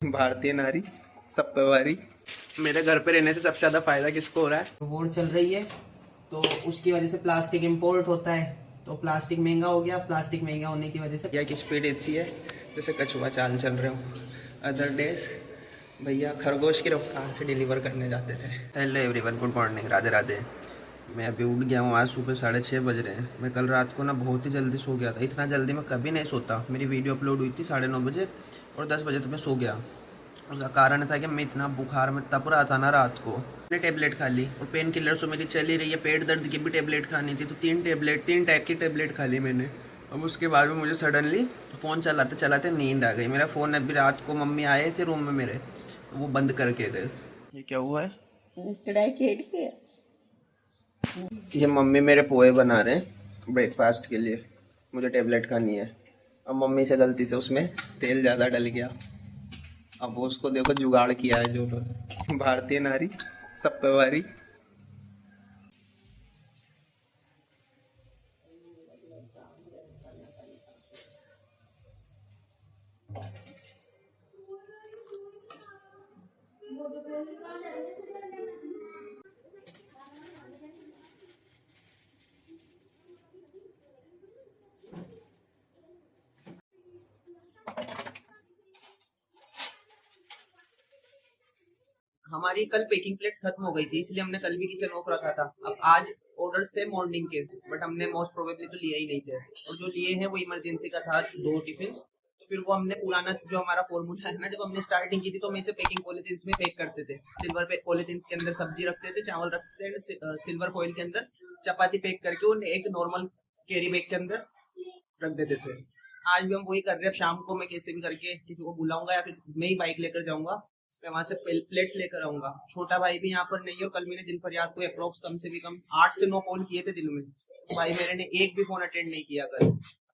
भारतीय नारी सब पे भारी। मेरे घर पे रहने से सबसे ज्यादा फायदा किसको हो रहा है? वोट चल रही है तो उसकी वजह से प्लास्टिक इंपोर्ट होता है, तो प्लास्टिक महंगा हो गया। प्लास्टिक महंगा होने की वजह से भैया की स्पीड ऐसी है जैसे कछुआ चाल चल रहे हो। अदर डेज भैया खरगोश की रफ्तार से डिलीवर करने जाते थे। Hello everyone, good morning, Radhe Radhe. मैं अभी उठ गया हूँ। आज सुबह 6:30 बज रहे हैं। मैं कल रात को ना बहुत ही जल्दी सो गया था। इतना जल्दी मैं कभी नहीं सोता। मेरी वीडियो अपलोड हुई थी 9:30 बजे और 10 बजे तो मैं सो गया। उसका कारण था कि मैं इतना बुखार में तप रहा था ना रात को। मैंने टेबलेट खा ली और पेन किलर तो मेरी चल ही रही है। पेट दर्द की भी टेबलेट खानी थी तो 3 टाइप की टेबलेट खा ली मैंने। अब उसके बाद में मुझे सडनली फ़ोन चलाते चलाते नींद आ गई। मेरा फ़ोन अभी रात को मम्मी आए थे रूम में मेरे, वो बंद करके गए। ये क्या हुआ है? ये मम्मी मेरे पोहे बना रहे हैं ब्रेकफास्ट के लिए। मुझे टेबलेट खानी है। अब मम्मी से गलती से उसमें तेल ज़्यादा डल गया। अब वो उसको देखो जुगाड़ किया है जो भारतीय नारी सब पे भारी। हमारी कल पेकिंग प्लेट्स खत्म हो गई थी इसलिए हमने कल भी किचन ऑफ रखा था। अब आज ऑर्डर्स थे मॉर्निंग के, बट हमने मोस्ट प्रोबेबली तो लिया ही नहीं थे। और जो लिए हैं वो इमरजेंसी का था, 2 टिफिन। तो फिर वो हमने पुराना जो हमारा फॉर्मूला है ना, जब हमने स्टार्टिंग की थी तो हम इसे पैकिंग पॉलिथीन्स में पैक करते थे। सिल्वर पे पॉलिथीन्स के अंदर सब्जी रखते थे, चावल रखते थे, सिल्वर फॉइल के अंदर चपाती पैक करके उन एक नॉर्मल कैरी बैग के अंदर रख देते थे। आज भी हम वही कर रहे हैं। अब शाम को मैं कैसे भी करके किसी को बुलाऊंगा या फिर मैं ही बाइक लेकर जाऊंगा। मैं वहां से प्लेट्स लेकर आऊंगा। छोटा भाई भी यहाँ पर नहीं है और कल मैंने दिन फरियाद को अप्रोक्स कम से भी कम 8 से 9 कॉल किए थे दिन में। भाई मेरे ने एक भी फोन अटेंड नहीं किया कल।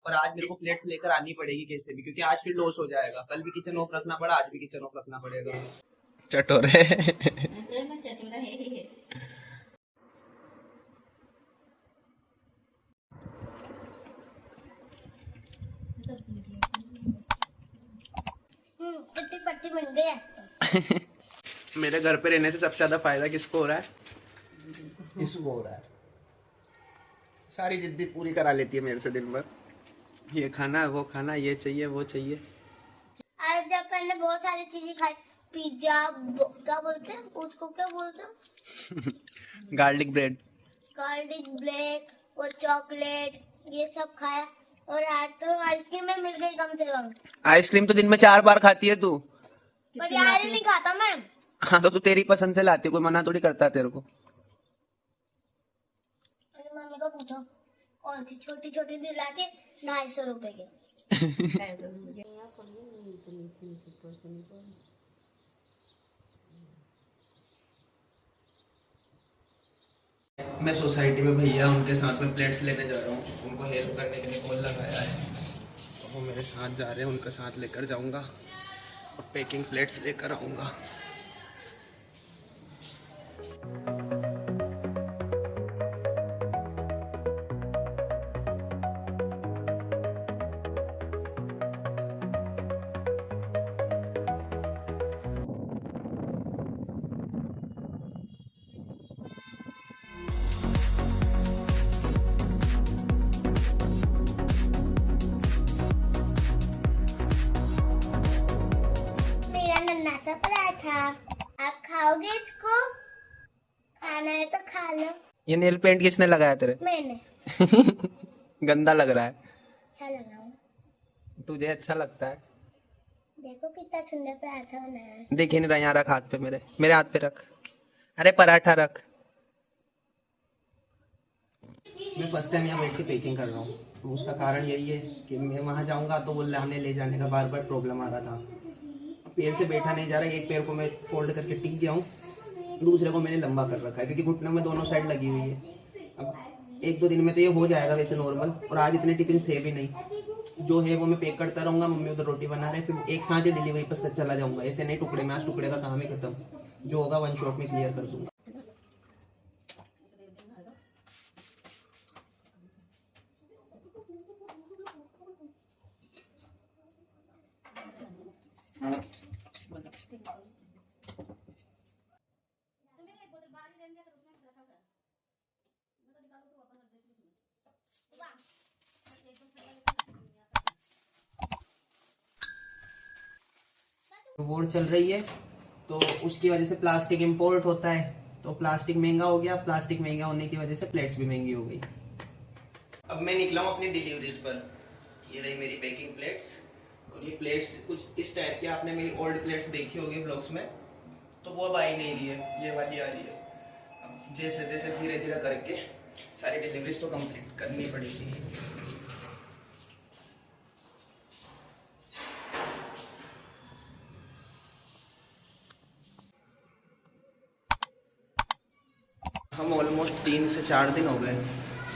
पर आज मेरे को प्लेट्स लेकर आनी पड़ेगी कैसे भी, क्योंकि आज फिर लॉस हो जाएगा। कल भी किचन ऑफ रखना पड़ा, आज भी किचन ऑफ रखना पड़ेगा। चटोरे कितनी पट्टी बन गई है। मेरे घर पे रहने से सबसे ज्यादा फायदा किसको हो रहा है? इसको हो रहा है। सारी जिद्दी पूरी करा लेती है मेरे से दिन भर। ये खाना वो खाना, ये चाहिए वो चाहिए। आज जब मैंने बहुत सारी चीजें खाई, पिज्जा, क्या बोलते हैं उसको, क्या बोलते हैं, गार्लिक ब्रेड। गार्लिक ब्रेड, वो चॉकलेट, ये सब खाया। और आज तो आइसक्रीम में मिल गई कम से कम। आइसक्रीम तो दिन में 4 बार खाती है तू। पर यार नहीं खाता मैं। हाँ तो तू तेरी पसंद से लाती है, कोई मना थोड़ी करता है तेरे को। मेरी मम्मी को पूछो कौन सी छोटी छोटी दिलाती है, 250 रुपए के। मैं सोसाइटी में भैया उनके साथ में प्लेट्स लेने जा रहा हूँ। उनको हेल्प करने के लिए कॉल लगाया है तो वो मेरे साथ जा रहे हैं। उनके साथ लेकर जाऊँगा और पैकिंग प्लेट्स लेकर आऊँगा। मेरा नन्हा सा पराठा, आप खाओगे इसको? खाना है तो खा लो। ये नेल पेंट किसने लगाया तेरे? मैंने। गंदा लग रहा है। अच्छा लग रहा हूँ। तुझे अच्छा लगता है? देखो कितना सुंदर पराठा बनाया है। देख ही नहीं रहा, यहाँ रख हाथ पे, मेरे हाथ पे रख। अरे पराठा रख। मैं फर्स्ट टाइम यहाँ बैठ के पैकिंग कर रहा हूँ तो उसका कारण यही है कि मैं वहाँ जाऊँगा तो वो लाने ले जाने का बार बार प्रॉब्लम आ रहा था। पैर से बैठा नहीं जा रहा। एक पैर को मैं फोल्ड करके टिक गया हूँ, दूसरे को मैंने लंबा कर रखा है क्योंकि घुटनों में दोनों साइड लगी हुई है। अब 1-2 दिन में तो ये हो जाएगा वैसे नॉर्मल। और आज इतने टिफिन थे भी नहीं, जो है वो मैं पैक करता रहूँगा। मम्मी उधर रोटी बना रहे, फिर एक साथ ही डिलीवरी पर चला जाऊँगा। ऐसे नहीं टुकड़े में, आज टुकड़े का काम ही खत्म। जो होगा 1 शॉट में क्लियर कर दूंगा। वॉर चल रही है तो उसकी वजह से प्लास्टिक इंपोर्ट होता है, तो प्लास्टिक महंगा हो गया। प्लास्टिक महंगा होने की वजह से प्लेट्स भी महंगी हो गई। अब मैं निकला हूँ अपनी डिलीवरीज पर। ये रही मेरी पैकिंग प्लेट्स, और ये प्लेट्स कुछ इस टाइप की, आपने मेरी ओल्ड प्लेट्स देखी होगी ब्लॉग्स में, तो वो अब आ ही नहीं रही है, ये वाली आ रही है। अब जैसे जैसे धीरे धीरे करके सारी डिलीवरीज तो कंप्लीट करनी पड़ेगी। हम ऑलमोस्ट 3 से 4 दिन हो गए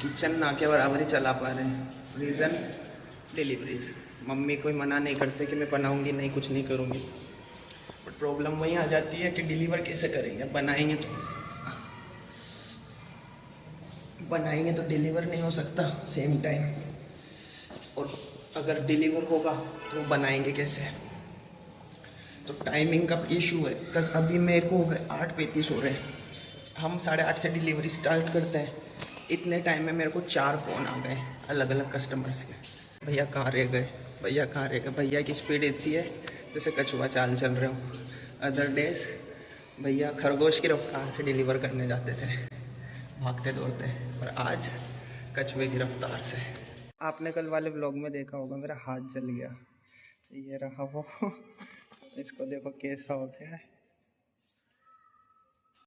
किचन ना के बराबर ही चला पा रहे हैं। Reason deliveries. मम्मी कोई मना नहीं करते कि मैं बनाऊंगी नहीं, कुछ नहीं करूंगी, बट प्रॉब्लम वहीं आ जाती है कि डिलीवर कैसे करेंगे। बनाएंगे तो डिलीवर नहीं हो सकता सेम टाइम, और अगर डिलीवर होगा तो बनाएंगे कैसे। तो टाइमिंग का इशू है। अभी मेरे को हो गए 8:35 हो रहे हैं, हम 8:30 से डिलीवरी स्टार्ट करते हैं। इतने टाइम में मेरे को 4 फ़ोन आ गए अलग अलग कस्टमर्स के। भैया कहाँ रह गए, भैया कहाँ रह गए। भैया की स्पीड ऐसी है जैसे कछुआ चाल चल रहे हो। अदर डेज भैया खरगोश की रफ्तार से डिलीवर करने जाते थे, भागते दौड़ते, और आज कछुए की रफ्तार से। आपने कल वाले व्लॉग में देखा होगा मेरा हाथ जल गया, ये रहा वो। इसको देखो कैसा हो गया है।